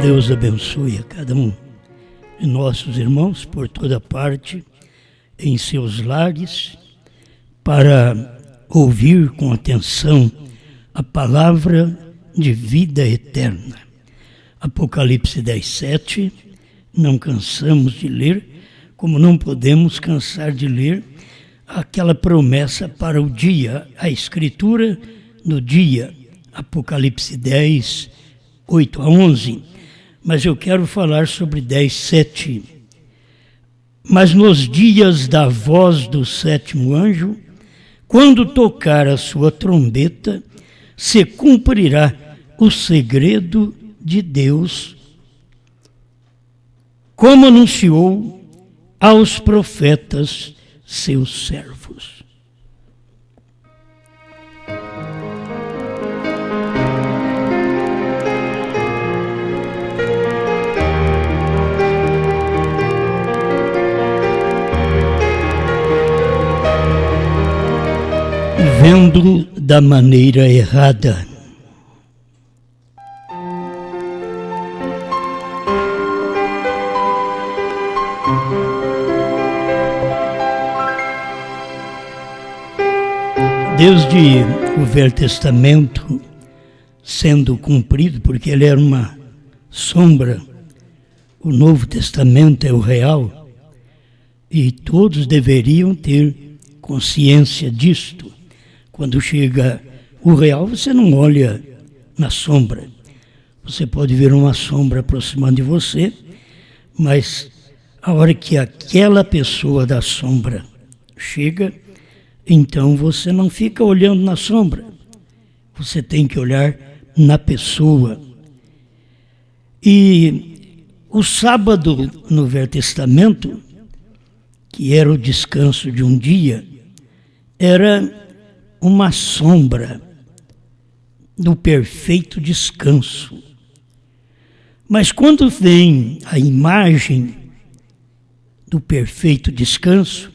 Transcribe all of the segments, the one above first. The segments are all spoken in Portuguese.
Deus abençoe a cada um de nossos irmãos por toda parte, em seus lares, para ouvir com atenção a palavra de vida eterna. Apocalipse 10:7, não cansamos de ler, como não podemos cansar de ler aquela promessa para o dia, a escritura do dia, Apocalipse 10, 8 a 11. Mas eu quero falar sobre 10:7. Mas nos dias da voz do sétimo anjo, quando tocar a sua trombeta, se cumprirá o segredo de Deus, como anunciou aos profetas seus servos. Vendo da maneira errada. Desde o Velho Testamento sendo cumprido, porque ele era uma sombra, o Novo Testamento é o real, e todos deveriam ter consciência disto. Quando chega o real, você não olha na sombra. Você pode ver uma sombra aproximando de você, mas a hora que aquela pessoa da sombra chega, então você não fica olhando na sombra. Você tem que olhar na pessoa. E o sábado no Velho Testamento, que era o descanso de um dia, era uma sombra do perfeito descanso. Mas quando vem a imagem do perfeito descanso,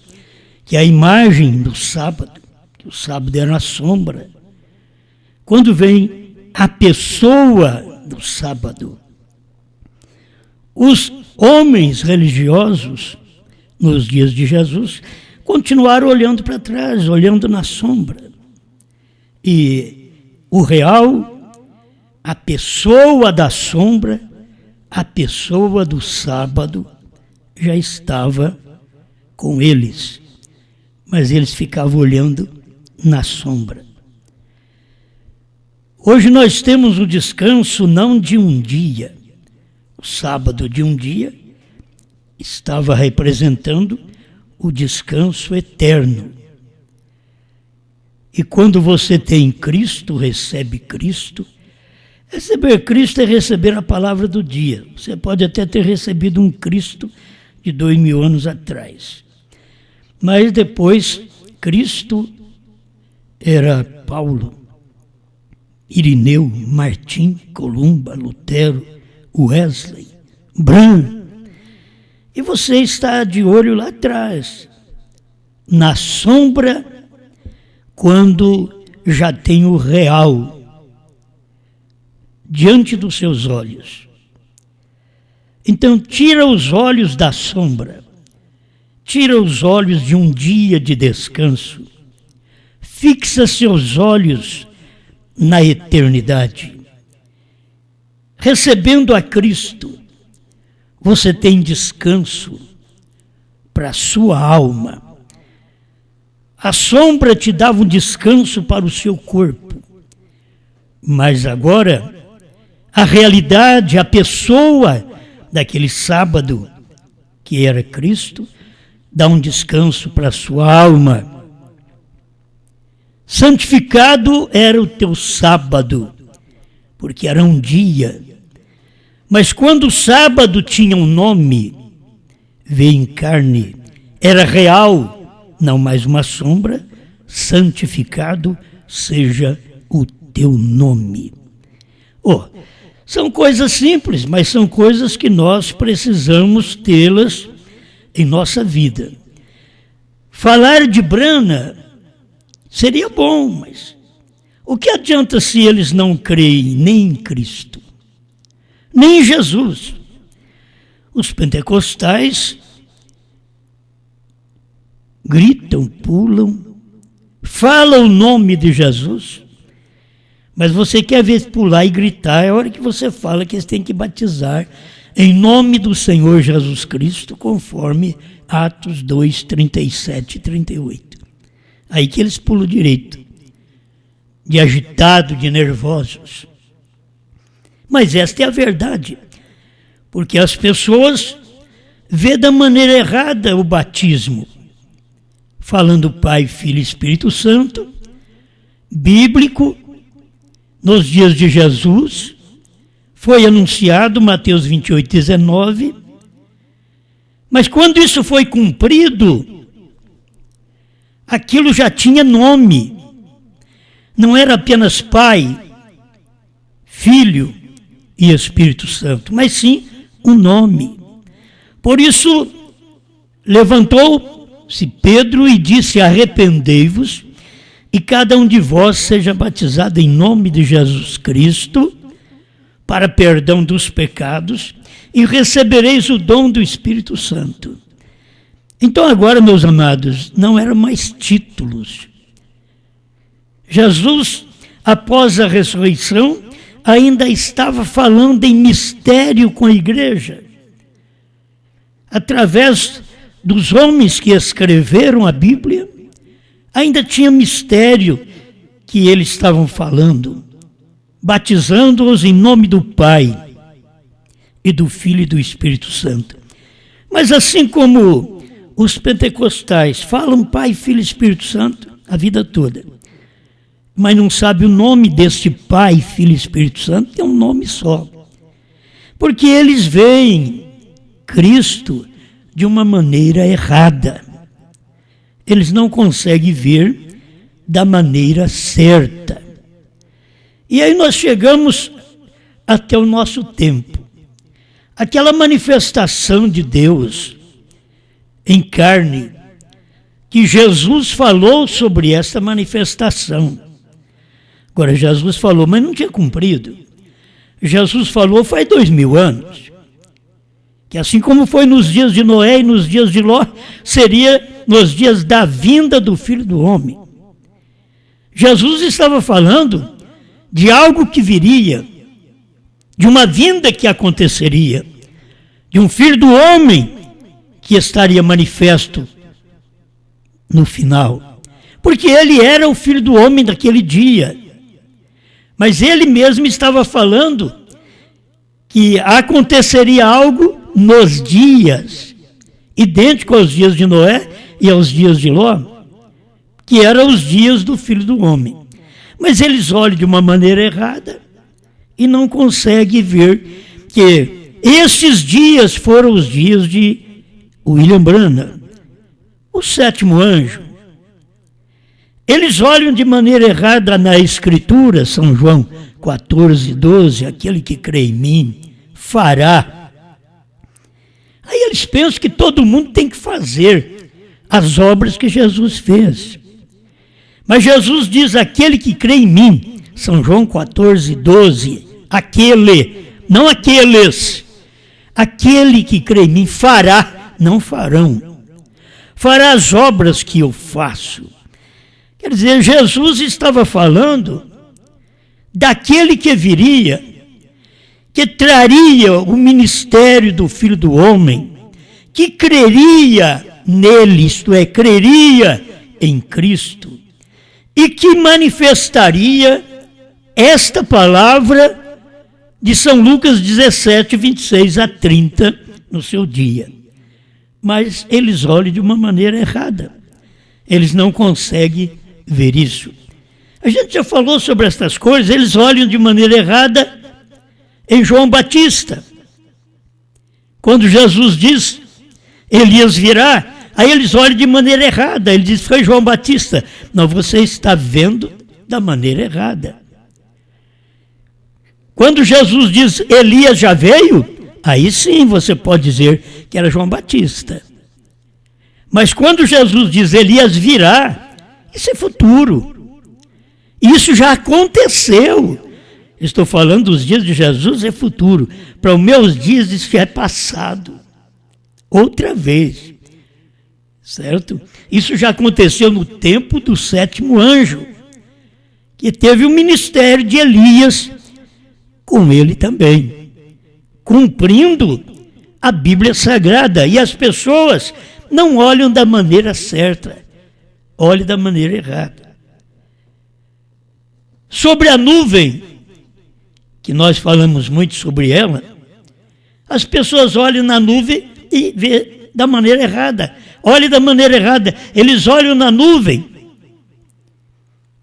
que é a imagem do sábado, que o sábado era a sombra, quando vem a pessoa do sábado, os homens religiosos, nos dias de Jesus, continuaram olhando para trás, olhando na sombra. E o real, a pessoa da sombra, a pessoa do sábado, já estava com eles. Mas eles ficavam olhando na sombra. Hoje nós temos o descanso não de um dia. O sábado de um dia estava representando o descanso eterno. E quando você tem Cristo, recebe Cristo, receber Cristo é receber a palavra do dia. Você pode até ter recebido um Cristo de 2000 anos atrás. Mas depois, Cristo era Paulo, Irineu, Martim, Columba, Lutero, Wesley, Branham. E você está de olho lá atrás, na sombra, quando já tem o real diante dos seus olhos. Então, tira os olhos da sombra, tira os olhos de um dia de descanso, fixa seus olhos na eternidade. Recebendo a Cristo, você tem descanso para a sua alma. A sombra te dava um descanso para o seu corpo. Mas agora, a realidade, a pessoa daquele sábado, que era Cristo, dá um descanso para a sua alma. Santificado era o teu sábado, porque era um dia. Mas quando o sábado tinha um nome, veio em carne, era real, não mais uma sombra, santificado seja o teu nome. São coisas simples, mas são coisas que nós precisamos tê-las em nossa vida. Falar de Brana seria bom, mas o que adianta se eles não creem nem em Cristo, nem Jesus. Os pentecostais gritam, pulam, falam o nome de Jesus, mas você quer ver pular e gritar, é a hora que você fala que eles têm que batizar em nome do Senhor Jesus Cristo, conforme Atos 2, 37 e 38. Aí que eles pulam direito, de agitado, de nervosos. Mas esta é a verdade, porque as pessoas vê da maneira errada o batismo, falando Pai, Filho e Espírito Santo, bíblico, nos dias de Jesus, foi anunciado, Mateus 28, 19, mas quando isso foi cumprido, aquilo já tinha nome, não era apenas Pai, Filho e Espírito Santo, mas sim um nome. Por isso, levantou-se Pedro e disse: arrependei-vos, e cada um de vós seja batizado em nome de Jesus Cristo, para perdão dos pecados, e recebereis o dom do Espírito Santo. Então agora, meus amados, não eram mais títulos. Jesus, após a ressurreição, ainda estava falando em mistério com a igreja. Através dos homens que escreveram a Bíblia, ainda tinha mistério que eles estavam falando, batizando-os em nome do Pai e do Filho e do Espírito Santo. Mas assim como os pentecostais falam Pai, Filho e Espírito Santo a vida toda, mas não sabe o nome deste Pai, Filho e Espírito Santo, tem um nome só. Porque eles veem Cristo de uma maneira errada. Eles não conseguem ver da maneira certa. E aí nós chegamos até o nosso tempo. Aquela manifestação de Deus em carne, que Jesus falou sobre essa manifestação. Agora, Jesus falou, mas não tinha cumprido. Jesus falou faz 2000 anos. Que assim como foi nos dias de Noé e nos dias de Ló, seria nos dias da vinda do Filho do Homem. Jesus estava falando de algo que viria, de uma vinda que aconteceria, de um Filho do Homem que estaria manifesto no final. Porque ele era o Filho do Homem daquele dia. Mas ele mesmo estava falando que aconteceria algo nos dias, idêntico aos dias de Noé e aos dias de Ló, que eram os dias do Filho do Homem. Mas eles olham de uma maneira errada e não conseguem ver que esses dias foram os dias de William Branham, o sétimo anjo. Eles olham de maneira errada na Escritura, São João 14, 12, aquele que crê em mim fará. Aí eles pensam que todo mundo tem que fazer as obras que Jesus fez. Mas Jesus diz, aquele que crê em mim, São João 14, 12, aquele, não aqueles, aquele que crê em mim fará, não farão, fará as obras que eu faço. Quer dizer, Jesus estava falando daquele que viria, que traria o ministério do Filho do Homem, que creria nele, isto é, creria em Cristo, e que manifestaria esta palavra de São Lucas 17, 26 a 30 no seu dia. Mas eles olham de uma maneira errada. Eles não conseguem ver isso. A gente já falou sobre estas coisas, eles olham de maneira errada em João Batista. Quando Jesus diz, Elias virá, aí eles olham de maneira errada, ele diz, foi João Batista. Não, você está vendo da maneira errada. Quando Jesus diz, Elias já veio, aí sim você pode dizer que era João Batista. Mas quando Jesus diz, Elias virá, isso é futuro. Isso já aconteceu. Estou falando dos dias de Jesus, é futuro. Para os meus dias, isso já é passado. Outra vez. Certo? Isso já aconteceu no tempo do 7º anjo, que teve o ministério de Elias com ele também, cumprindo a Bíblia Sagrada. E as pessoas não olham da maneira certa, olham da maneira errada. Sobre a nuvem, que nós falamos muito sobre ela, as pessoas olham na nuvem e vê da maneira errada. Olham da maneira errada. Eles olham na nuvem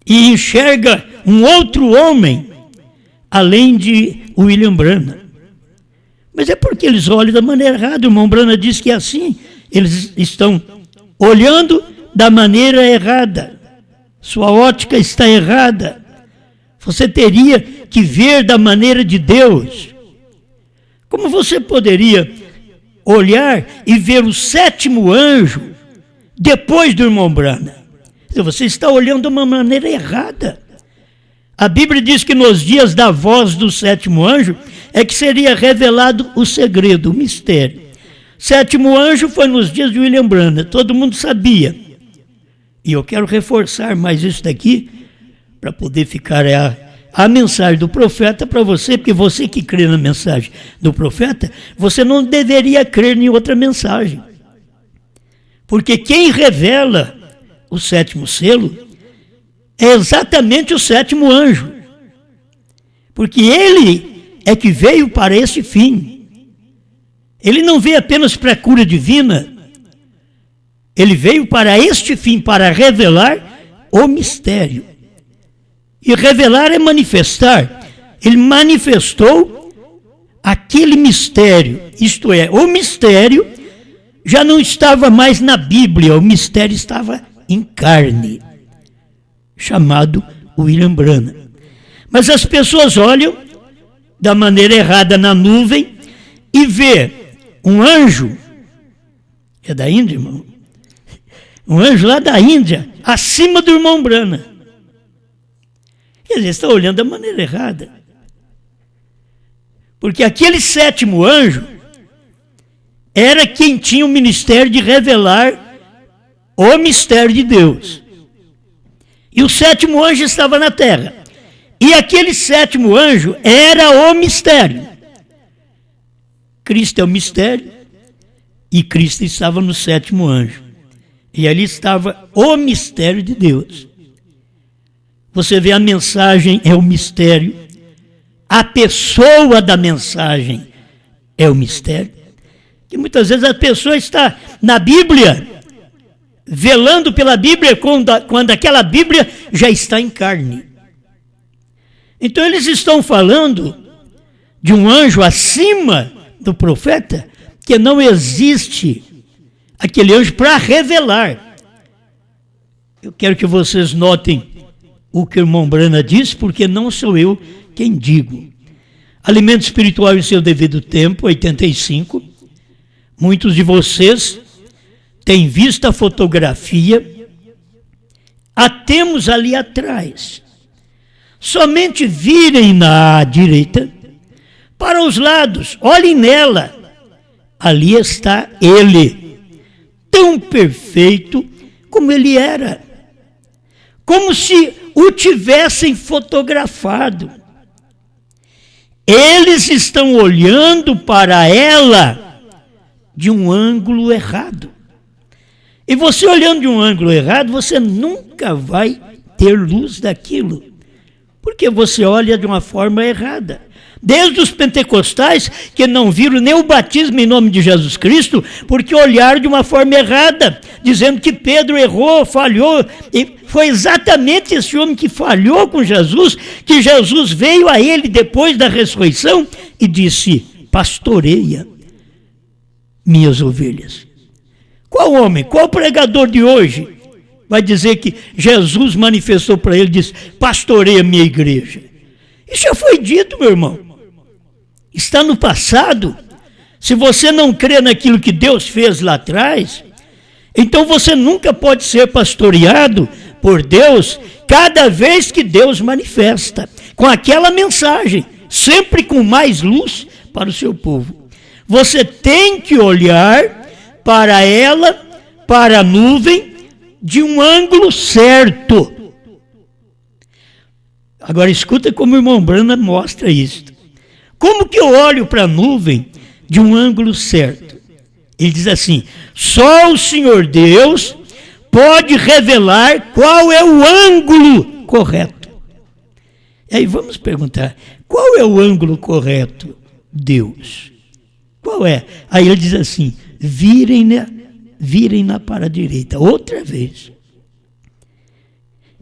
e enxergam um outro homem, além de William Branham. Mas é porque eles olham da maneira errada. O irmão Branham diz que é assim. Eles estão olhando da maneira errada. Sua ótica está errada. Você teria que ver da maneira de Deus. Como você poderia olhar e ver o 7º anjo depois do irmão Branham? Você está olhando de uma maneira errada. A Bíblia diz que nos dias da voz do 7º anjo é que seria revelado o segredo, o mistério. 7º anjo foi nos dias de William Branham, todo mundo sabia. E eu quero reforçar mais isso daqui, para poder ficar a mensagem do profeta para você, porque você que crê na mensagem do profeta, você não deveria crer em outra mensagem. Porque quem revela o 7º selo é exatamente o 7º anjo. Porque ele é que veio para esse fim. Ele não veio apenas para a cura divina, ele veio para este fim, para revelar o mistério. E revelar é manifestar. Ele manifestou aquele mistério, isto é, o mistério já não estava mais na Bíblia, o mistério estava em carne, chamado William Branham. Mas as pessoas olham da maneira errada na nuvem e vê um anjo, é da Índia, irmão? Um anjo lá da Índia, acima do irmão Branham. Eles estão olhando da maneira errada. Porque aquele 7º anjo era quem tinha o ministério de revelar o mistério de Deus. E o 7º anjo estava na terra. E aquele 7º anjo era o mistério. Cristo é o mistério e Cristo estava no 7º anjo. E ali estava o mistério de Deus. Você vê, a mensagem é o mistério, a pessoa da mensagem é o mistério. Que muitas vezes a pessoa está na Bíblia, velando pela Bíblia, quando aquela Bíblia já está em carne. Então eles estão falando de um anjo acima do profeta, que não existe aquele anjo para revelar. Eu quero que vocês notem o que o irmão Branham diz, porque não sou eu quem digo. Alimento espiritual em seu devido tempo, 85. Muitos de vocês têm visto a fotografia. A temos ali atrás. Somente virem na direita, para os lados, olhem nela. Ali está ele, tão perfeito como ele era. Como se o tivessem fotografado. Eles estão olhando para ela de um ângulo errado. E você olhando de um ângulo errado, você nunca vai ter luz daquilo, porque você olha de uma forma errada. Desde os pentecostais, que não viram nem o batismo em nome de Jesus Cristo, porque olharam de uma forma errada, dizendo que Pedro errou, falhou, e foi exatamente esse homem que falhou com Jesus, que Jesus veio a ele depois da ressurreição e disse: pastoreia minhas ovelhas. Qual homem, qual pregador de hoje vai dizer que Jesus manifestou para ele e disse: pastoreia minha igreja? Isso já foi dito, meu irmão. Está no passado. Se você não crê naquilo que Deus fez lá atrás, então você nunca pode ser pastoreado por Deus cada vez que Deus manifesta. com aquela mensagem, sempre com mais luz para o seu povo. Você tem que olhar para ela, para a nuvem, de um ângulo certo. Agora escuta como o irmão Branham mostra isso. Como que eu olho para a nuvem de um ângulo certo? Ele diz assim: só o Senhor Deus pode revelar qual é o ângulo correto. E aí vamos perguntar, qual é o ângulo correto? Deus. Qual é? Aí ele diz assim: virem-na para a direita. Outra vez.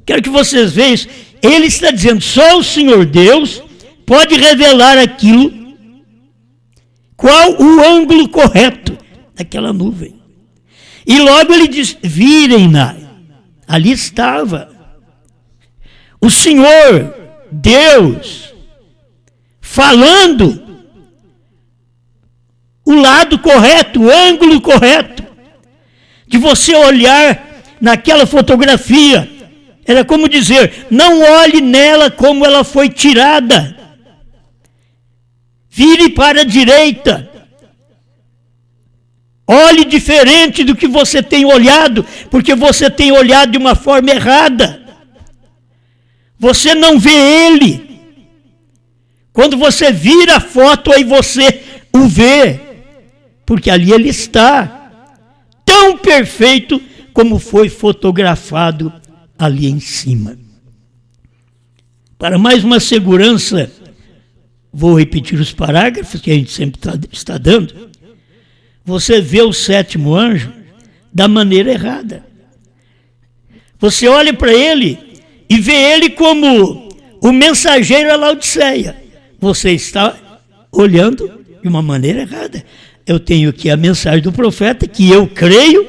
Quero que vocês vejam, ele está dizendo, só o Senhor Deus pode revelar aquilo, qual o ângulo correto daquela nuvem. E logo ele diz, virem-na. Ali estava o Senhor Deus falando o lado correto, o ângulo correto, de você olhar naquela fotografia. Era como dizer, não olhe nela como ela foi tirada. Vire para a direita. Olhe diferente do que você tem olhado, porque você tem olhado de uma forma errada. Você não vê ele. Quando você vira a foto, aí você o vê, porque ali ele está, tão perfeito como foi fotografado ali em cima. Para mais uma segurança, vou repetir os parágrafos que a gente sempre está dando. Você vê o sétimo anjo da maneira errada. Você olha para ele e vê ele como o mensageiro a Laodiceia. Você está olhando de uma maneira errada. Eu tenho aqui a mensagem do profeta, que eu creio,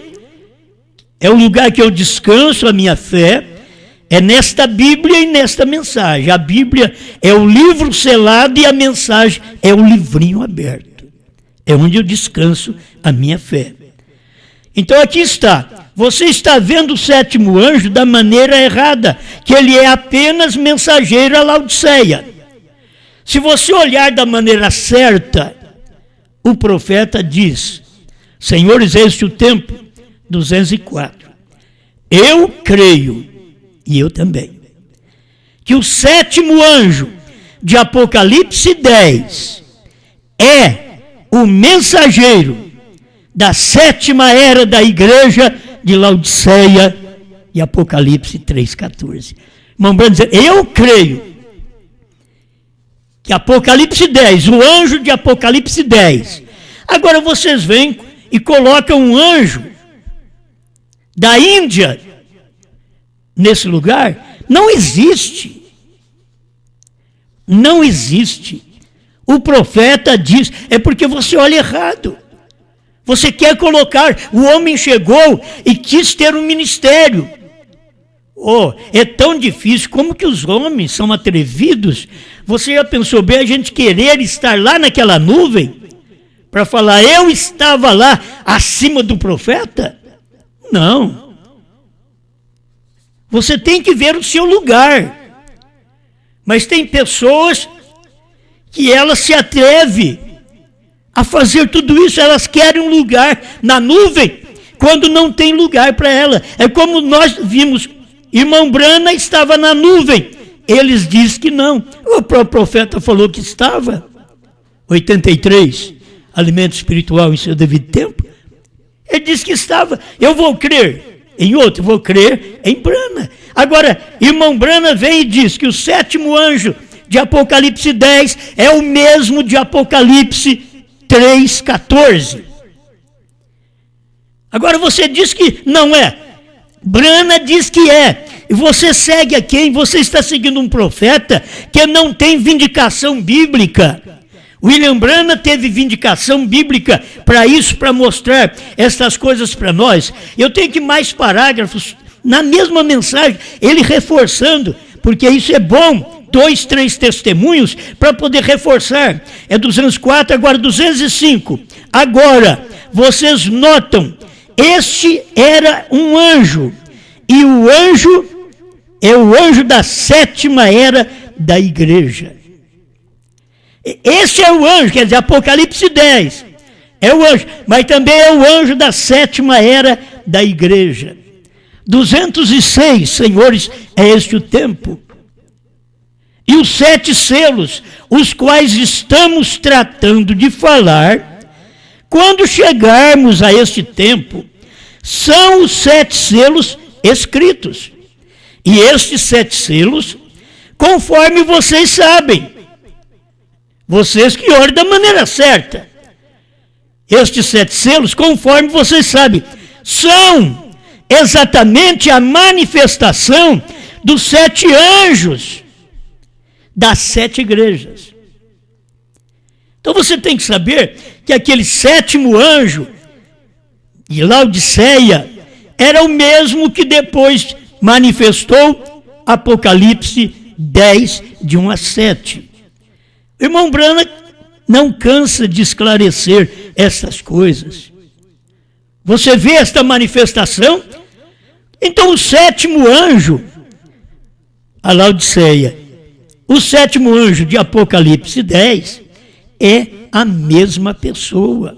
é o lugar que eu descanso a minha fé, é nesta Bíblia e nesta mensagem. A Bíblia é o livro selado e a mensagem é o livrinho aberto. É onde eu descanso a minha fé. Então aqui está, você está vendo o sétimo anjo da maneira errada, que ele é apenas mensageiro a Laodiceia. Se você olhar da maneira certa, o profeta diz, Senhores, este é o tempo, 204. Eu creio, e eu também, que o sétimo anjo de Apocalipse 10 é o mensageiro da sétima era da igreja de Laodiceia e Apocalipse 3,14. Irmão Branham diz, eu creio que Apocalipse 10, o anjo de Apocalipse 10. Agora vocês vêm e colocam um anjo da Índia nesse lugar. Não existe. Não existe. O profeta diz, é porque você olha errado. Você quer colocar, o homem chegou e quis ter um ministério. Oh, é tão difícil, como que os homens são atrevidos. Você já pensou bem a gente querer estar lá naquela nuvem para falar, eu estava lá acima do profeta? Não. Você tem que ver o seu lugar. Mas tem pessoas que elas se atrevem a fazer tudo isso, elas querem um lugar na nuvem, quando não tem lugar para ela. É como nós vimos, irmão Branham estava na nuvem, eles dizem que não. O próprio profeta falou que estava. 83, alimento espiritual em seu devido tempo. Ele disse que estava. Eu vou crer em outro, vou crer em Branham. Agora, irmão Branham vem e diz que o sétimo anjo de Apocalipse 10 é o mesmo de Apocalipse 3,14. Agora você diz que não é. Branham diz que é. E você segue a quem? Você está seguindo um profeta que não tem vindicação bíblica. William Branham teve vindicação bíblica para isso, para mostrar essas coisas para nós. Eu tenho aqui mais parágrafos, na mesma mensagem, ele reforçando, porque isso é bom, 2, 3 testemunhos, para poder reforçar. É 204, agora 205. Agora, vocês notam, este era um anjo, e o anjo é o anjo da sétima era da igreja. Esse é o anjo, quer dizer, Apocalipse 10. É o anjo, mas também é o anjo da 7ª era da igreja. 206, senhores, é este o tempo. E os 7 selos, os quais estamos tratando de falar, quando chegarmos a este tempo, são os 7 selos escritos. E estes 7 selos, conforme vocês sabem, vocês que oram da maneira certa, estes 7 selos, conforme vocês sabem, são exatamente a manifestação dos 7 anjos das 7 igrejas. Então você tem que saber que aquele 7º anjo de Laodiceia era o mesmo que depois manifestou Apocalipse 10, de 1 a 7. O irmão Branham não cansa de esclarecer essas coisas. Você vê esta manifestação? Então o 7º anjo, a Laodiceia, o 7º anjo de Apocalipse 10 é a mesma pessoa.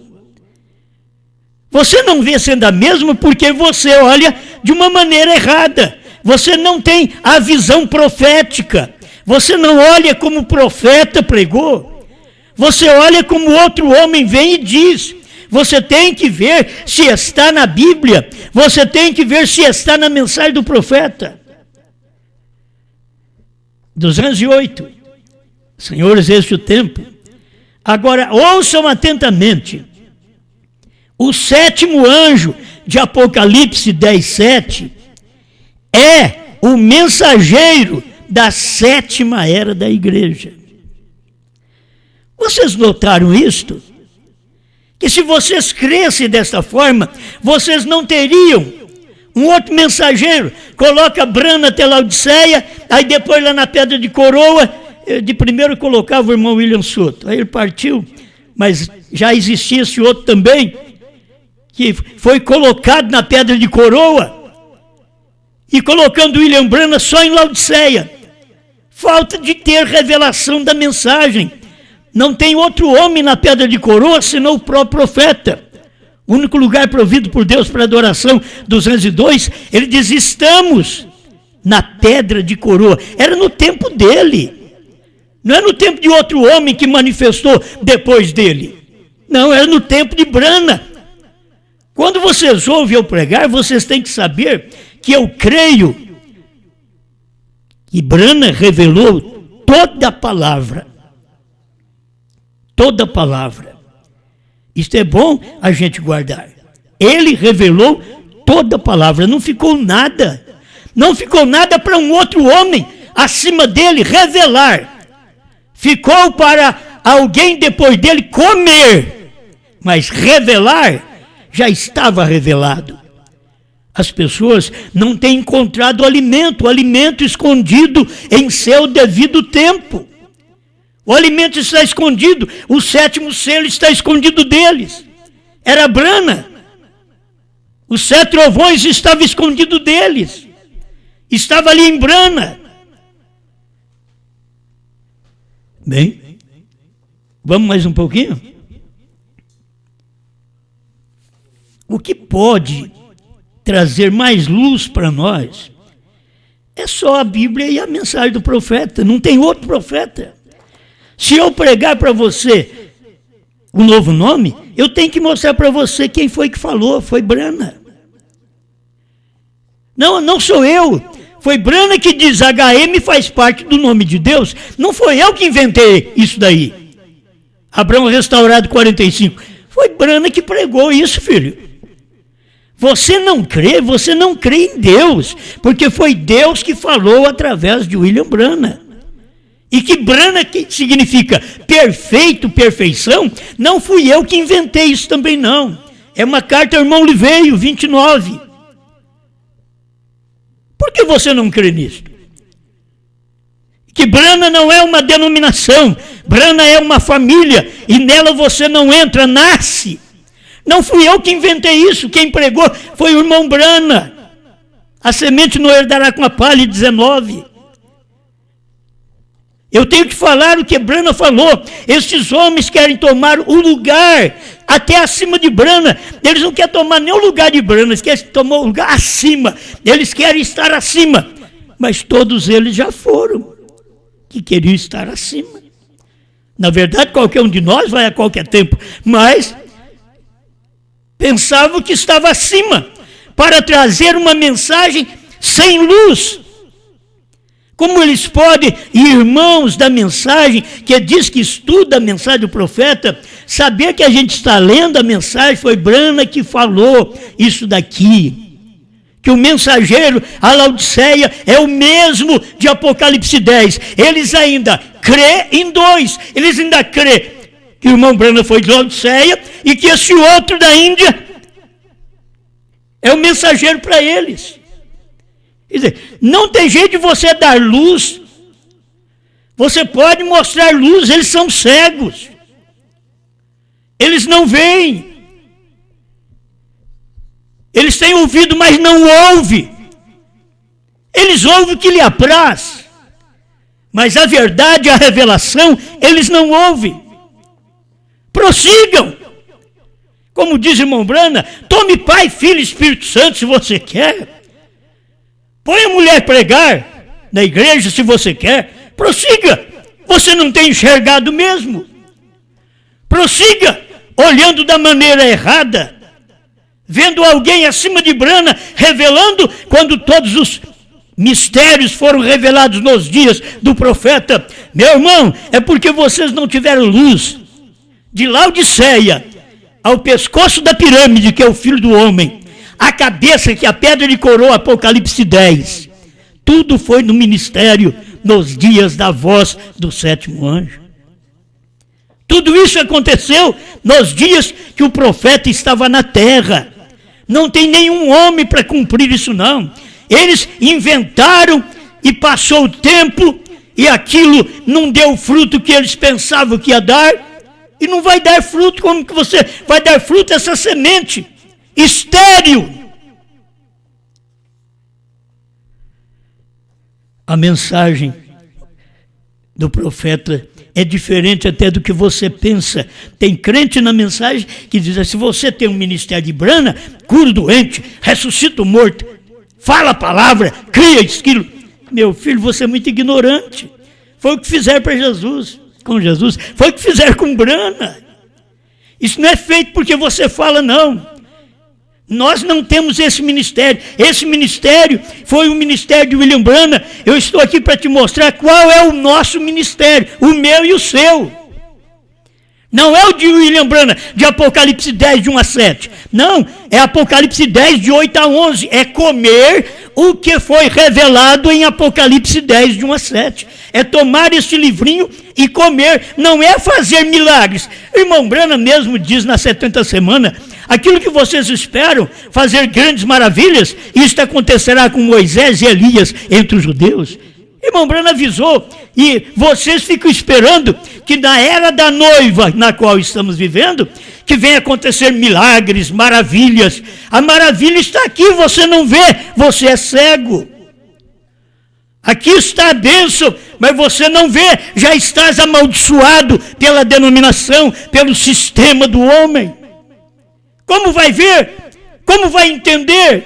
Você não vê sendo a mesma porque você olha de uma maneira errada. Você não tem a visão profética. Você não olha como o profeta pregou. Você olha como outro homem vem e diz. Você tem que ver se está na Bíblia. Você tem que ver se está na mensagem do profeta. 208. Senhores, este é o tempo. Agora, ouçam atentamente. O 7º anjo de Apocalipse 10, 7 é o mensageiro da 7ª era da igreja. Vocês notaram isto? Que se vocês crescem desta forma, vocês não teriam um outro mensageiro. Coloca Branham até Laodiceia, aí depois lá na Pedra de Coroa, de primeiro colocava o irmão William Soto. Aí ele partiu, mas já existia esse outro também, que foi colocado na Pedra de Coroa, e colocando William Branham só em Laodiceia. Falta de ter revelação da mensagem. Não tem outro homem na Pedra de Coroa senão o próprio profeta. O único lugar provido por Deus para adoração, 202, ele diz, estamos na Pedra de Coroa. Era no tempo dele. Não é no tempo de outro homem que manifestou depois dele. Não, era no tempo de Branham. Quando vocês ouvem eu pregar, vocês têm que saber que eu creio que Branham revelou toda a palavra. Toda a palavra. Isto é bom a gente guardar. Ele revelou toda a palavra, não ficou nada. Não ficou nada para um outro homem acima dele revelar. Ficou para alguém depois dele comer. Mas revelar já estava revelado. As pessoas não têm encontrado o alimento escondido em seu devido tempo. O alimento está escondido, o 7º selo está escondido deles. Era Branham. Os 7 trovões estavam escondidos deles. Estava ali em Branham. Bem, vamos mais um pouquinho? O que pode trazer mais luz para nós é só a Bíblia e a mensagem do profeta. Não tem outro profeta. Se eu pregar para você o novo nome, eu tenho que mostrar para você quem foi que falou. Foi Branham. Não sou eu. Foi Branham que diz, HM faz parte do nome de Deus. Não foi eu que inventei isso daí. Abraão restaurado 45. Foi Branham que pregou isso, filho. Você não crê em Deus, porque foi Deus que falou através de William Branham. E que Branham, que significa perfeito, perfeição, não fui eu que inventei isso também não. É uma carta ao irmão Liveio, 29. Por que você não crê nisso? Que Branham não é uma denominação, Branham é uma família, e nela você não entra, nasce. Não fui eu que inventei isso, quem pregou foi o irmão Branham. A semente não herdará com a palha, 19. Eu tenho que falar o que Brana falou. Esses homens querem tomar o lugar até acima de Brana. Eles não querem tomar nem o lugar de Brana, eles querem tomar o lugar acima. Eles querem estar acima. Mas todos eles já foram que queriam estar acima. Na verdade, qualquer um de nós vai a qualquer tempo, mas pensavam que estava acima para trazer uma mensagem sem luz. Como eles podem, irmãos da mensagem, que diz que estuda a mensagem do profeta, saber que a gente está lendo a mensagem, foi Brana que falou isso daqui. Que o mensageiro, a Laodiceia, é o mesmo de Apocalipse 10. Eles ainda crê em dois. Eles ainda crê que o irmão Brana foi de Laodiceia e que esse outro da Índia é o mensageiro para eles. Quer dizer, não tem jeito de você dar luz. Você pode mostrar luz, eles são cegos. Eles não veem. Eles têm ouvido, mas não ouvem. Eles ouvem o que lhe apraz. Mas a verdade, a revelação, eles não ouvem. Prossigam. Como diz o irmão Brana, tome Pai, Filho e Espírito Santo se você quer. Põe a mulher pregar na igreja se você quer. Prossiga. Você não tem enxergado mesmo. Prossiga olhando da maneira errada. Vendo alguém acima de Brana, revelando, quando todos os mistérios foram revelados nos dias do profeta. Meu irmão, é porque vocês não tiveram luz. De Laodiceia ao pescoço da pirâmide, que é o filho do homem, a cabeça que é a pedra de coroa, Apocalipse 10. Tudo foi no ministério, nos dias da voz do sétimo anjo. Tudo isso aconteceu nos dias que o profeta estava na terra. Não tem nenhum homem para cumprir isso não. Eles inventaram e passou o tempo e aquilo não deu o fruto que eles pensavam que ia dar. E não vai dar fruto. Como que você vai dar fruto essa semente estéril? A mensagem do profeta é diferente até do que você pensa. Tem crente na mensagem que diz: se você tem um ministério de Brana, cura o doente, ressuscita o morto, fala a palavra, cria esquilo. Meu filho, você é muito ignorante. Foi o que fizeram para Jesus, com Jesus. Foi o que fizeram com Brana. Isso não é feito porque você fala, não. Nós não temos esse ministério. Esse ministério foi o ministério de William Brana. Eu estou aqui para te mostrar qual é o nosso ministério, o meu e o seu. Não é o de William Brana, de Apocalipse 10, de 1 a 7. Não, é Apocalipse 10, de 8 a 11. É comer o que foi revelado em Apocalipse 10, de 1 a 7. É tomar este livrinho e comer. Não é fazer milagres. O irmão Brana mesmo diz na 70 semana: aquilo que vocês esperam, fazer grandes maravilhas, isto acontecerá com Moisés e Elias entre os judeus. Irmão Brana avisou, e vocês ficam esperando que na era da noiva, na qual estamos vivendo, que venha acontecer milagres, maravilhas. A maravilha está aqui, você não vê, você é cego. Aqui está a bênção, mas você não vê, já estás amaldiçoado pela denominação, pelo sistema do homem. Como vai ver? Como vai entender?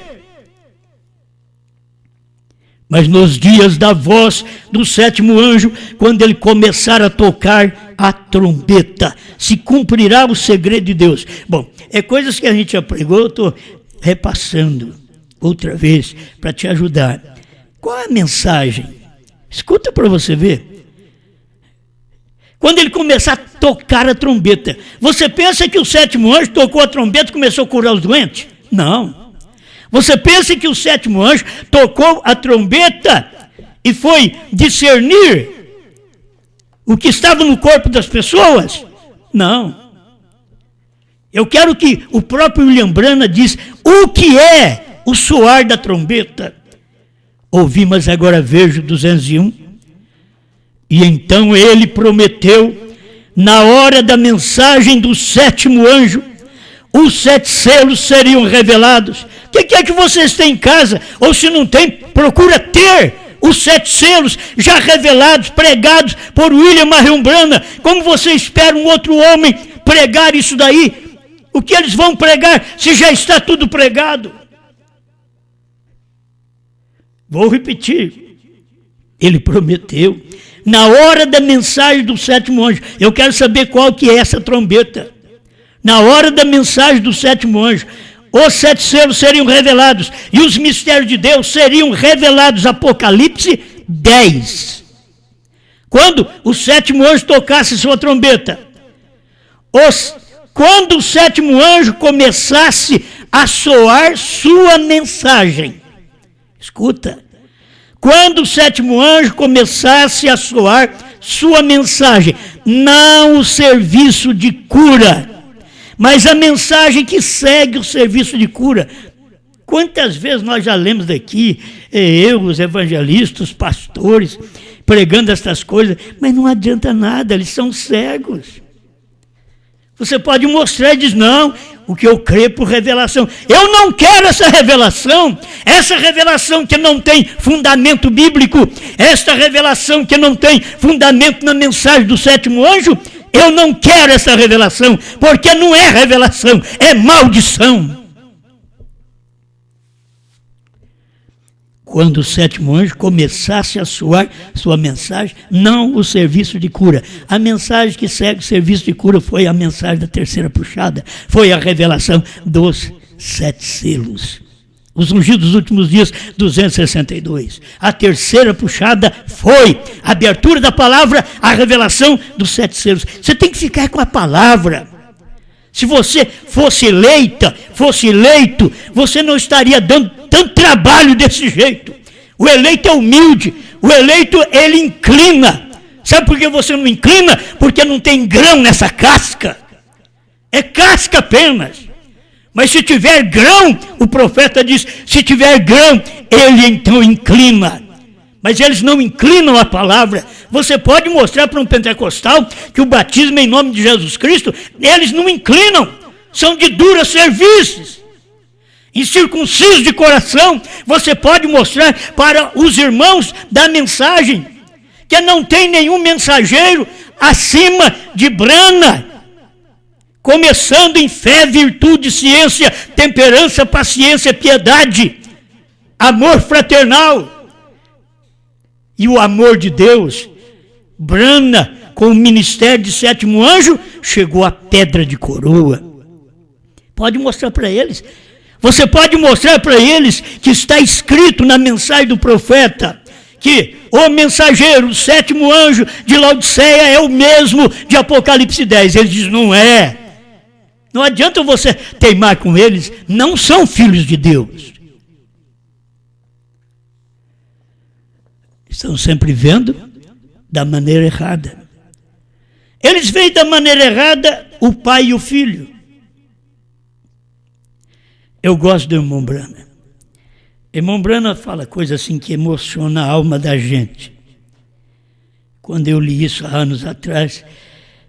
Mas nos dias da voz do sétimo anjo, quando ele começar a tocar a trombeta, se cumprirá o segredo de Deus. Bom, é coisas que a gente já pregou, eu estou repassando outra vez para te ajudar. Qual é a mensagem? Escuta para você ver. Quando ele começar a tocar a trombeta, você pensa que o sétimo anjo tocou a trombeta e começou a curar os doentes? Não. Você pensa que o sétimo anjo tocou a trombeta e foi discernir o que estava no corpo das pessoas? Não. Eu quero que o próprio William Brana diz o que é o soar da trombeta. Ouvi, mas agora vejo, 201. E então ele prometeu, na hora da mensagem do sétimo anjo, os 7 selos seriam revelados. O que é que vocês têm em casa? Ou se não tem, procura ter os 7 selos já revelados, pregados por William Marion Branham, como você espera um outro homem pregar isso daí? O que eles vão pregar se já está tudo pregado? Vou repetir. Ele prometeu, na hora da mensagem do 7º anjo, eu quero saber qual que é essa trombeta. Na hora da mensagem do 7º anjo, os 7 selos seriam revelados e os mistérios de Deus seriam revelados. Apocalipse 10. Quando o 7º anjo tocasse sua trombeta, quando o 7º anjo começasse a soar sua mensagem, escuta, quando o 7º anjo começasse a soar sua mensagem, não o serviço de cura, mas a mensagem que segue o serviço de cura. Quantas vezes nós já lemos daqui, eu, os evangelistas, os pastores, pregando estas coisas, mas não adianta nada, eles são cegos. Você pode mostrar e dizer, não, o que eu creio por revelação. Eu não quero essa revelação que não tem fundamento bíblico, esta revelação que não tem fundamento na mensagem do 7º anjo. Eu não quero essa revelação, porque não é revelação, é maldição. Quando o 7º anjo começasse a soar sua mensagem, não o serviço de cura. A mensagem que segue o serviço de cura foi a mensagem da terceira puxada, foi a revelação dos 7 selos. Os ungidos dos últimos dias, 262. A terceira puxada foi a abertura da palavra, a revelação dos 7 selos. Você tem que ficar com a palavra. Se você fosse eleito, você não estaria dando tanto trabalho desse jeito. O eleito é humilde, o eleito ele inclina. Sabe por que você não inclina? Porque não tem grão nessa casca. É casca apenas. Mas se tiver grão, o profeta diz, se tiver grão, ele então inclina. Mas eles não inclinam a palavra. Você pode mostrar para um pentecostal que o batismo em nome de Jesus Cristo, eles não inclinam, são de dura serviço. Incircuncisos de coração, você pode mostrar para os irmãos da mensagem que não tem nenhum mensageiro acima de Branham, começando em fé, virtude, ciência, temperança, paciência, piedade, amor fraternal. E o amor de Deus, Branham, com o ministério de 7º anjo, chegou à pedra de coroa. Pode mostrar para eles. Você pode mostrar para eles que está escrito na mensagem do profeta, que o mensageiro, o 7º anjo de Laodiceia é o mesmo de Apocalipse 10. Ele diz, não é. Não adianta você teimar com eles, não são filhos de Deus. Estão sempre vendo da maneira errada. Eles veem da maneira errada o pai e o filho. Eu gosto do irmão Branham. Irmão Branham fala coisa assim que emociona a alma da gente. Quando eu li isso há anos atrás,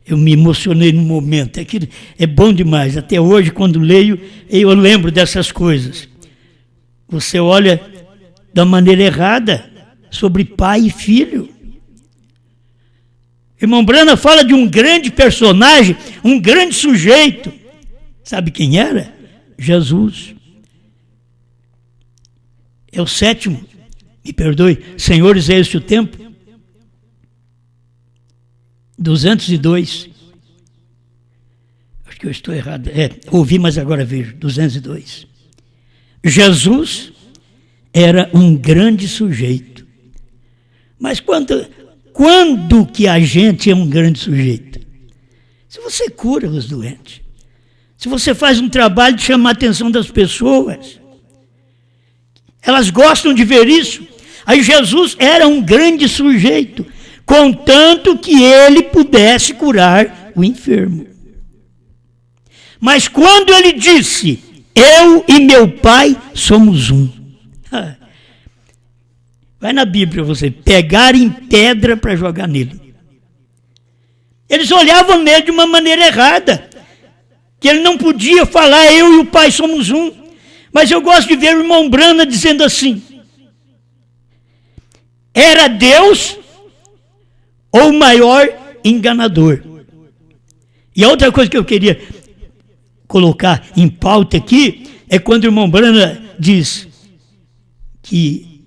eu me emocionei no momento. Aquilo é bom demais. Até hoje, quando leio, eu lembro dessas coisas. Você olha da maneira errada sobre pai e filho. Irmão Branham fala de um grande personagem, um grande sujeito. Sabe quem era? Jesus. É o 7º. Me perdoe. Senhores, é este o tempo? 202. Acho que eu estou errado. Ouvi, mas agora vejo. 202. Jesus era um grande sujeito. Mas quando que a gente é um grande sujeito? Se você cura os doentes. Se você faz um trabalho de chamar a atenção das pessoas. Elas gostam de ver isso. Aí Jesus era um grande sujeito, contanto que ele pudesse curar o enfermo. Mas quando ele disse, eu e meu pai somos um. Vai na Bíblia você, pegarem pedra para jogar nele. Eles olhavam nele de uma maneira errada, que ele não podia falar, eu e o pai somos um. Mas eu gosto de ver o irmão Branham dizendo assim, era Deus ou o maior enganador. E a outra coisa que eu queria colocar em pauta aqui é quando o irmão Brana diz que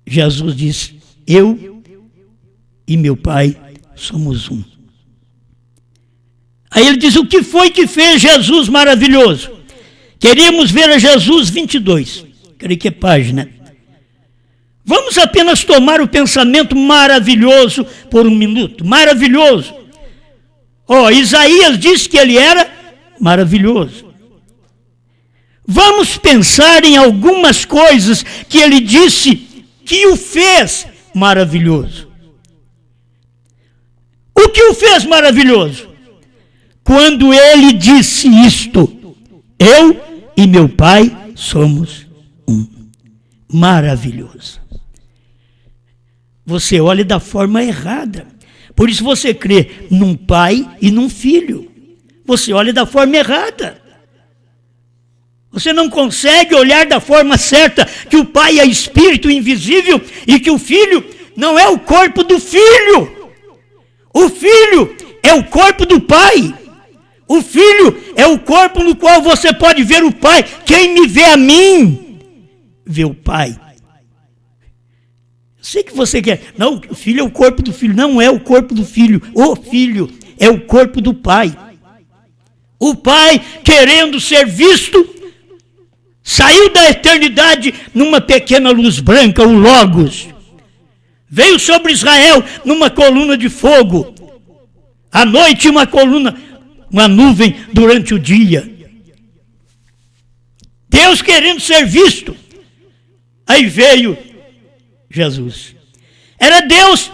Jesus diz: eu e meu Pai somos um. Aí ele diz: o que foi que fez Jesus maravilhoso? Queríamos ver a Jesus 22, creio que é página. Vamos apenas tomar o pensamento maravilhoso por um minuto. Maravilhoso. Isaías disse que ele era maravilhoso. Vamos pensar em algumas coisas que ele disse que o fez maravilhoso. O que o fez maravilhoso? Quando ele disse isto: eu e meu Pai somos um. Maravilhoso. Você olha da forma errada. Por isso você crê num pai e num filho. Você olha da forma errada. Você não consegue olhar da forma certa, que o pai é espírito invisível e que o filho não é o corpo do filho. O filho é o corpo do pai. O filho é o corpo no qual você pode ver o pai. Quem me vê a mim, vê o pai. Eu sei que você quer. Não, o filho é o corpo do filho. Não é o corpo do filho. O filho é o corpo do pai. O pai, querendo ser visto, saiu da eternidade numa pequena luz branca, o Logos. Veio sobre Israel numa coluna de fogo. À noite uma coluna, uma nuvem durante o dia. Deus querendo ser visto. Aí veio Jesus. Era Deus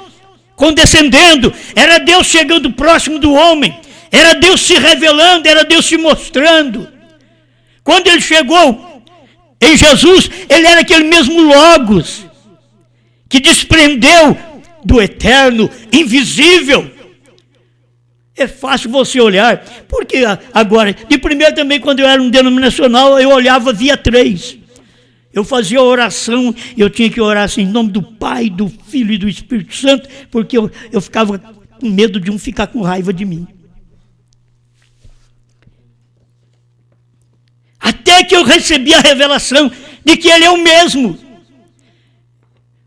condescendendo, era Deus chegando próximo do homem, era Deus se revelando, era Deus se mostrando. Quando ele chegou em Jesus, ele era aquele mesmo Logos, que desprendeu do eterno, invisível. É fácil você olhar, porque agora, de primeiro também, quando eu era um denominacional, eu olhava via 3. Eu fazia oração, eu tinha que orar assim, em nome do Pai, do Filho e do Espírito Santo, porque eu ficava com medo de um ficar com raiva de mim. Até que eu recebi a revelação de que ele é o mesmo.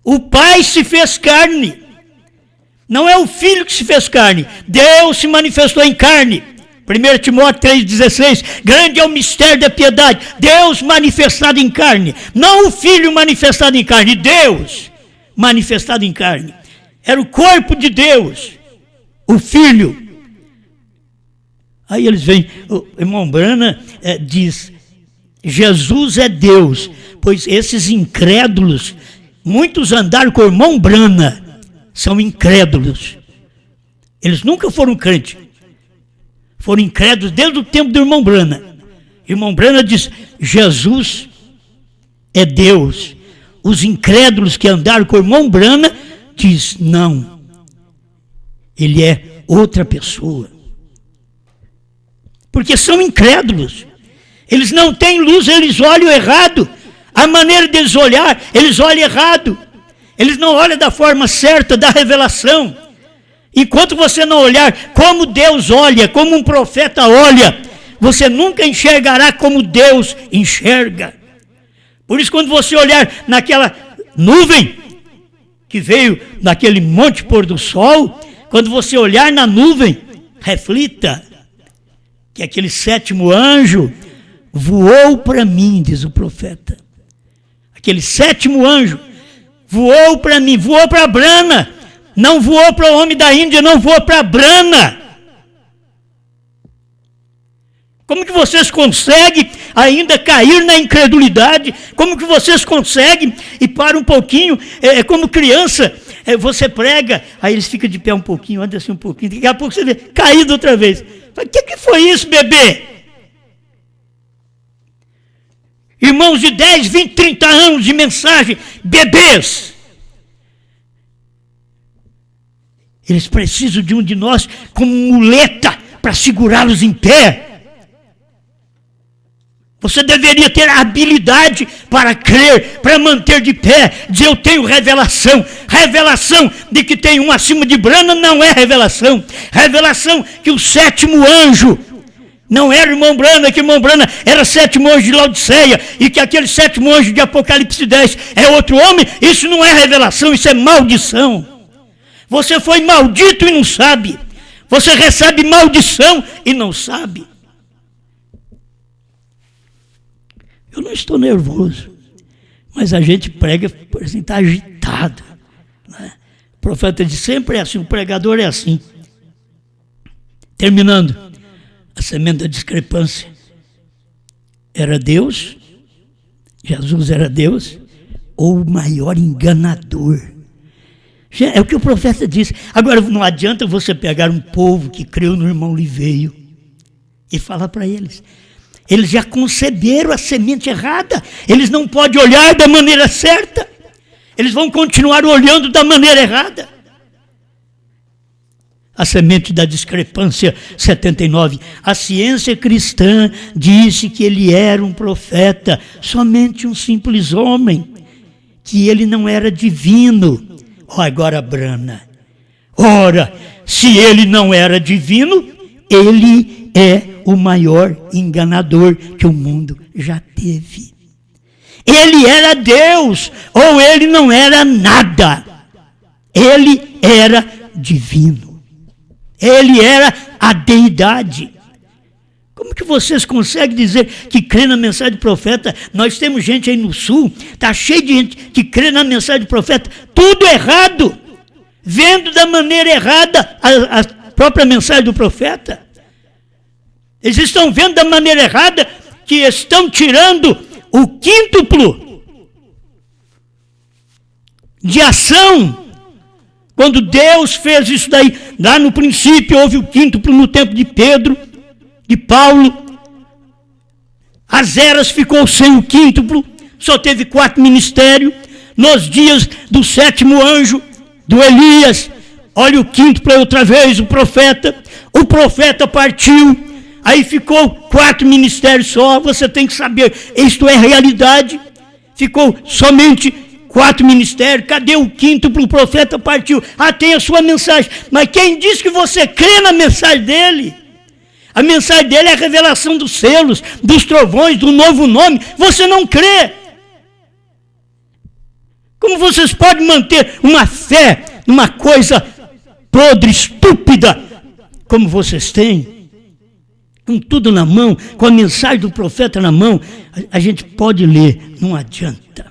O Pai se fez carne. Não é o Filho que se fez carne. Deus se manifestou em carne. 1 Timóteo 3,16, grande é o mistério da piedade, Deus manifestado em carne, não o Filho manifestado em carne, Deus manifestado em carne. Era o corpo de Deus, o Filho. Aí eles vêm, o irmão Brana diz, Jesus é Deus, pois esses incrédulos, muitos andaram com o irmão Brana, são incrédulos. Eles nunca foram crentes. Foram incrédulos desde o tempo do irmão Brana. Irmão Brana diz, Jesus é Deus. Os incrédulos que andaram com o irmão Brana diz, não. Ele é outra pessoa. Porque são incrédulos. Eles não têm luz, eles olham errado. A maneira deles olhar, eles olham errado. Eles não olham da forma certa da revelação. Enquanto você não olhar como Deus olha, como um profeta olha, você nunca enxergará como Deus enxerga. Por isso, quando você olhar naquela nuvem que veio naquele monte pôr do sol, quando você olhar na nuvem, reflita que aquele sétimo anjo voou para mim, diz o profeta. Aquele sétimo anjo voou para mim, voou para Brana. Não voou para o homem da Índia, não voou para Brana. Como que vocês conseguem ainda cair na incredulidade? Como que vocês conseguem e para um pouquinho, como criança, você prega, aí eles ficam de pé um pouquinho, anda assim um pouquinho, daqui a pouco você vê, caído outra vez. O que foi isso, bebê? Irmãos de 10, 20, 30 anos de mensagem, bebês. Eles precisam de um de nós como muleta para segurá-los em pé. Você deveria ter a habilidade para crer, para manter de pé, dizer eu tenho revelação. Revelação de que tem um acima de Brana não é revelação. Revelação que o 7º anjo não era irmão Brana, que irmão Brana era 7º anjo de Laodiceia, e que aquele 7º anjo de Apocalipse 10 é outro homem, isso não é revelação, isso é maldição. Você foi maldito e não sabe. Você recebe maldição e não sabe. Eu não estou nervoso, mas a gente prega, por exemplo, está agitado. Né? O profeta de sempre é assim, o pregador é assim. Terminando, a semente da discrepância era Deus, Jesus era Deus, ou o maior enganador. É o que o profeta disse. Agora, não adianta você pegar um povo que creu no irmão Liveio e falar para eles. Eles já conceberam a semente errada. Eles não podem olhar da maneira certa. Eles vão continuar olhando da maneira errada. A semente da discrepância, 79. A ciência cristã disse que ele era um profeta, somente um simples homem, que ele não era divino. Agora, Brana, ora, se ele não era divino, ele é o maior enganador que o mundo já teve. Ele era Deus, ou ele não era nada. Ele era divino. Ele era a deidade. Como que vocês conseguem dizer que crê na mensagem do profeta? Nós temos gente aí no sul, está cheio de gente que crê na mensagem do profeta, tudo errado, vendo da maneira errada a própria mensagem do profeta. Eles estão vendo da maneira errada, que estão tirando o quíntuplo de ação. Quando Deus fez isso daí, lá no princípio houve o quíntuplo no tempo de Pedro, de Paulo. As eras ficou sem o quíntuplo, só teve 4 ministérios. Nos dias do 7º anjo, do Elias, olha o quíntuplo outra vez, o profeta partiu, aí ficou 4 ministérios só. Você tem que saber, isto é realidade. Ficou somente 4 ministérios, cadê o quíntuplo? O profeta partiu. Tem a sua mensagem, mas quem diz que você crê na mensagem dele? A mensagem dele é a revelação dos selos, dos trovões, do novo nome. Você não crê. Como vocês podem manter uma fé numa coisa podre, estúpida, como vocês têm? Com tudo na mão, com a mensagem do profeta na mão, a gente pode ler, não adianta.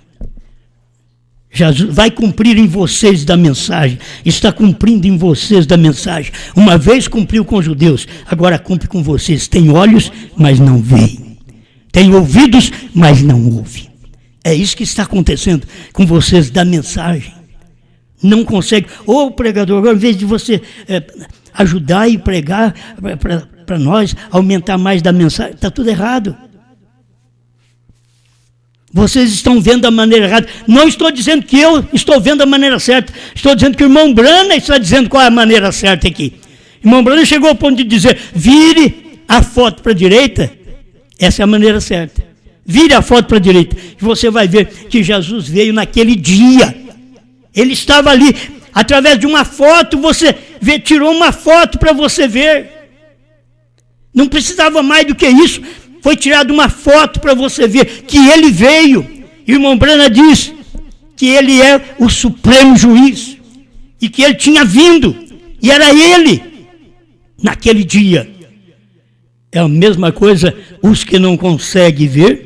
Jesus vai cumprir em vocês da mensagem, está cumprindo em vocês da mensagem. Uma vez cumpriu com os judeus, agora cumpre com vocês. Tem olhos, mas não veem. Tem ouvidos, mas não ouvem. É isso que está acontecendo com vocês da mensagem. Não consegue. Ô pregador, agora, em vez de você ajudar e pregar para nós, aumentar mais da mensagem, está tudo errado. Vocês estão vendo da maneira errada. Não estou dizendo que eu estou vendo da maneira certa. Estou dizendo que o irmão Brana está dizendo qual é a maneira certa aqui. O irmão Brana chegou ao ponto de dizer, vire a foto para a direita. Essa é a maneira certa. Vire a foto para a direita. E você vai ver que Jesus veio naquele dia. Ele estava ali. Através de uma foto, você tirou uma foto para você ver. Não precisava mais do que isso. Foi tirada uma foto para você ver que ele veio. E o irmão Brana diz que ele é o supremo juiz. E que ele tinha vindo. E era ele naquele dia. É a mesma coisa os que não conseguem ver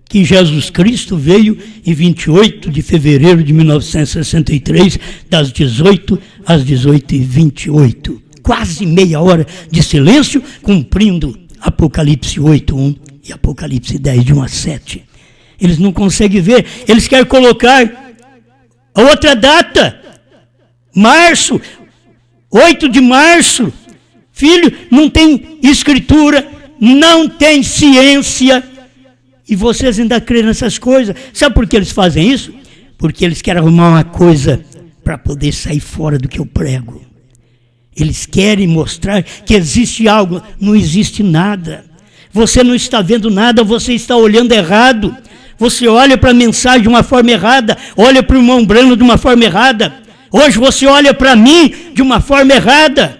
que Jesus Cristo veio em 28 de fevereiro de 1963, das 18 às 18h28. Quase meia hora de silêncio, cumprindo Apocalipse 8:1 e Apocalipse 10, de 1 a 7. Eles não conseguem ver, eles querem colocar a outra data, março, 8 de março. Filho, não tem escritura, não tem ciência, e vocês ainda creem nessas coisas. Sabe por que eles fazem isso? Porque eles querem arrumar uma coisa para poder sair fora do que eu prego. Eles querem mostrar que existe algo, não existe nada. Você não está vendo nada, você está olhando errado. Você olha para a mensagem de uma forma errada, olha para o irmão Brano de uma forma errada. Hoje você olha para mim de uma forma errada.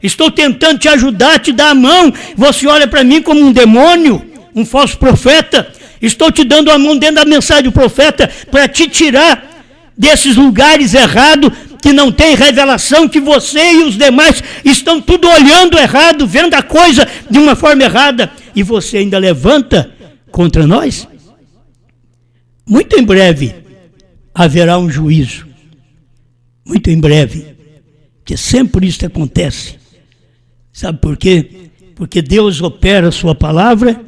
Estou tentando te ajudar, te dar a mão. Você olha para mim como um demônio, um falso profeta. Estou te dando a mão dentro da mensagem do profeta para te tirar desses lugares errados, que não tem revelação, que você e os demais estão tudo olhando errado, vendo a coisa de uma forma errada, e você ainda levanta contra nós? Muito em breve haverá um juízo, muito em breve, que sempre isso acontece. Sabe por quê? Porque Deus opera a sua palavra,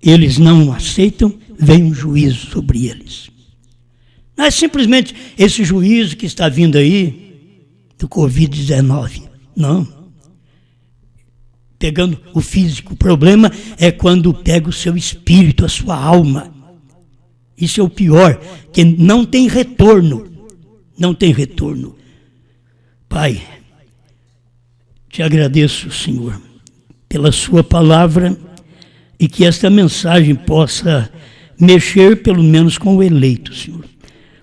eles não aceitam, vem um juízo sobre eles. Não é simplesmente esse juízo que está vindo aí, do Covid-19, não. Pegando o físico, o problema é quando pega o seu espírito, a sua alma. Isso é o pior, que não tem retorno, não tem retorno. Pai, te agradeço, Senhor, pela sua palavra, e que esta mensagem possa mexer pelo menos com o eleito, Senhor.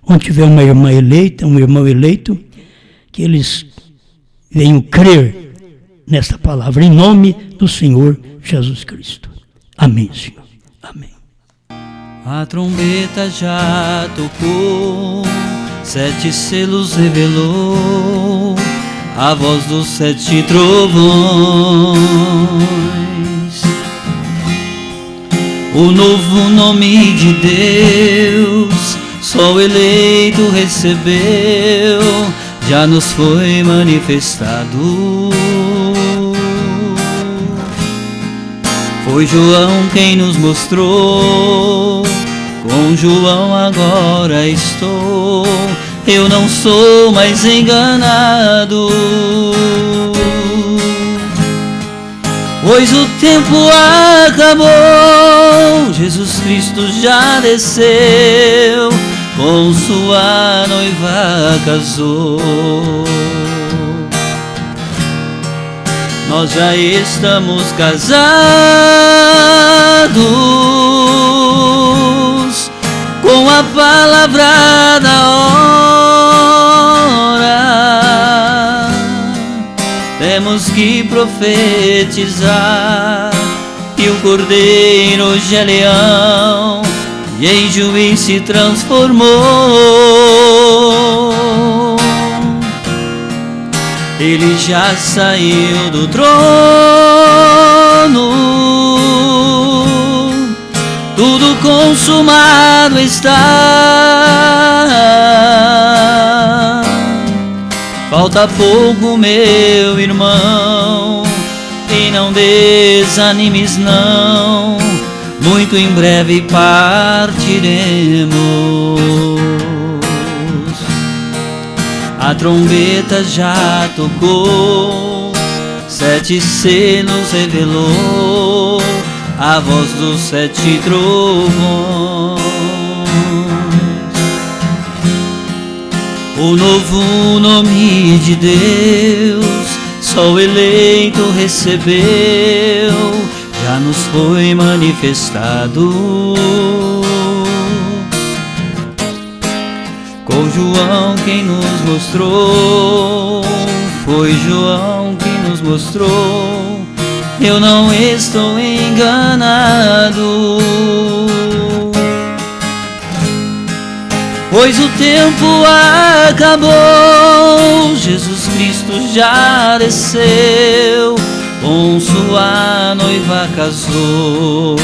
Onde tiver uma irmã eleita, um irmão eleito, que eles venham crer nesta palavra, em nome do Senhor Jesus Cristo. Amém, Senhor. Amém. A trombeta já tocou, 7 selos revelou, a voz dos 7 trovões. O novo nome de Deus, só o eleito recebeu, já nos foi manifestado. Foi João quem nos mostrou, com João agora estou, eu não sou mais enganado. Pois o tempo acabou, Jesus Cristo já desceu, com sua noiva casou. Nós já estamos casados, com a palavra da hora. Temos que profetizar, que o cordeiro já é leão, e em juiz se transformou. Ele já saiu do trono, tudo consumado está. Falta pouco, meu irmão, e não desanimes não, muito em breve partiremos. A trombeta já tocou, 7 selos revelou, a voz dos 7 trovões. O novo nome de Deus, só o eleito recebeu, já nos foi manifestado. Com João quem nos mostrou, foi João quem nos mostrou, eu não estou enganado. Pois o tempo acabou, Jesus Cristo já desceu, com sua noiva casou.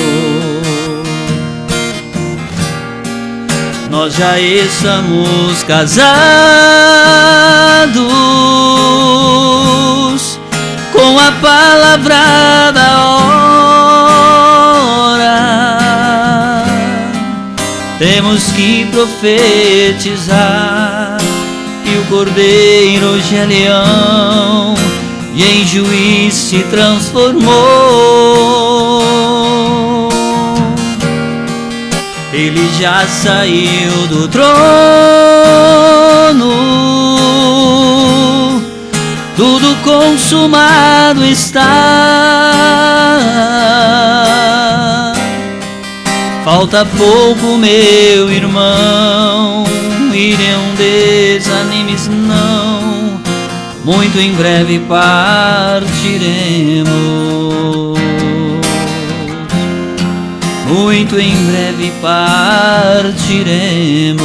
Nós já estamos casados, com a palavra da hora. Temos que profetizar, que o cordeiro já é leão, e em juiz se transformou. Ele já saiu do trono, tudo consumado está. Falta pouco, meu irmão, e não desanimes não, muito em breve partiremos, muito em breve partiremos.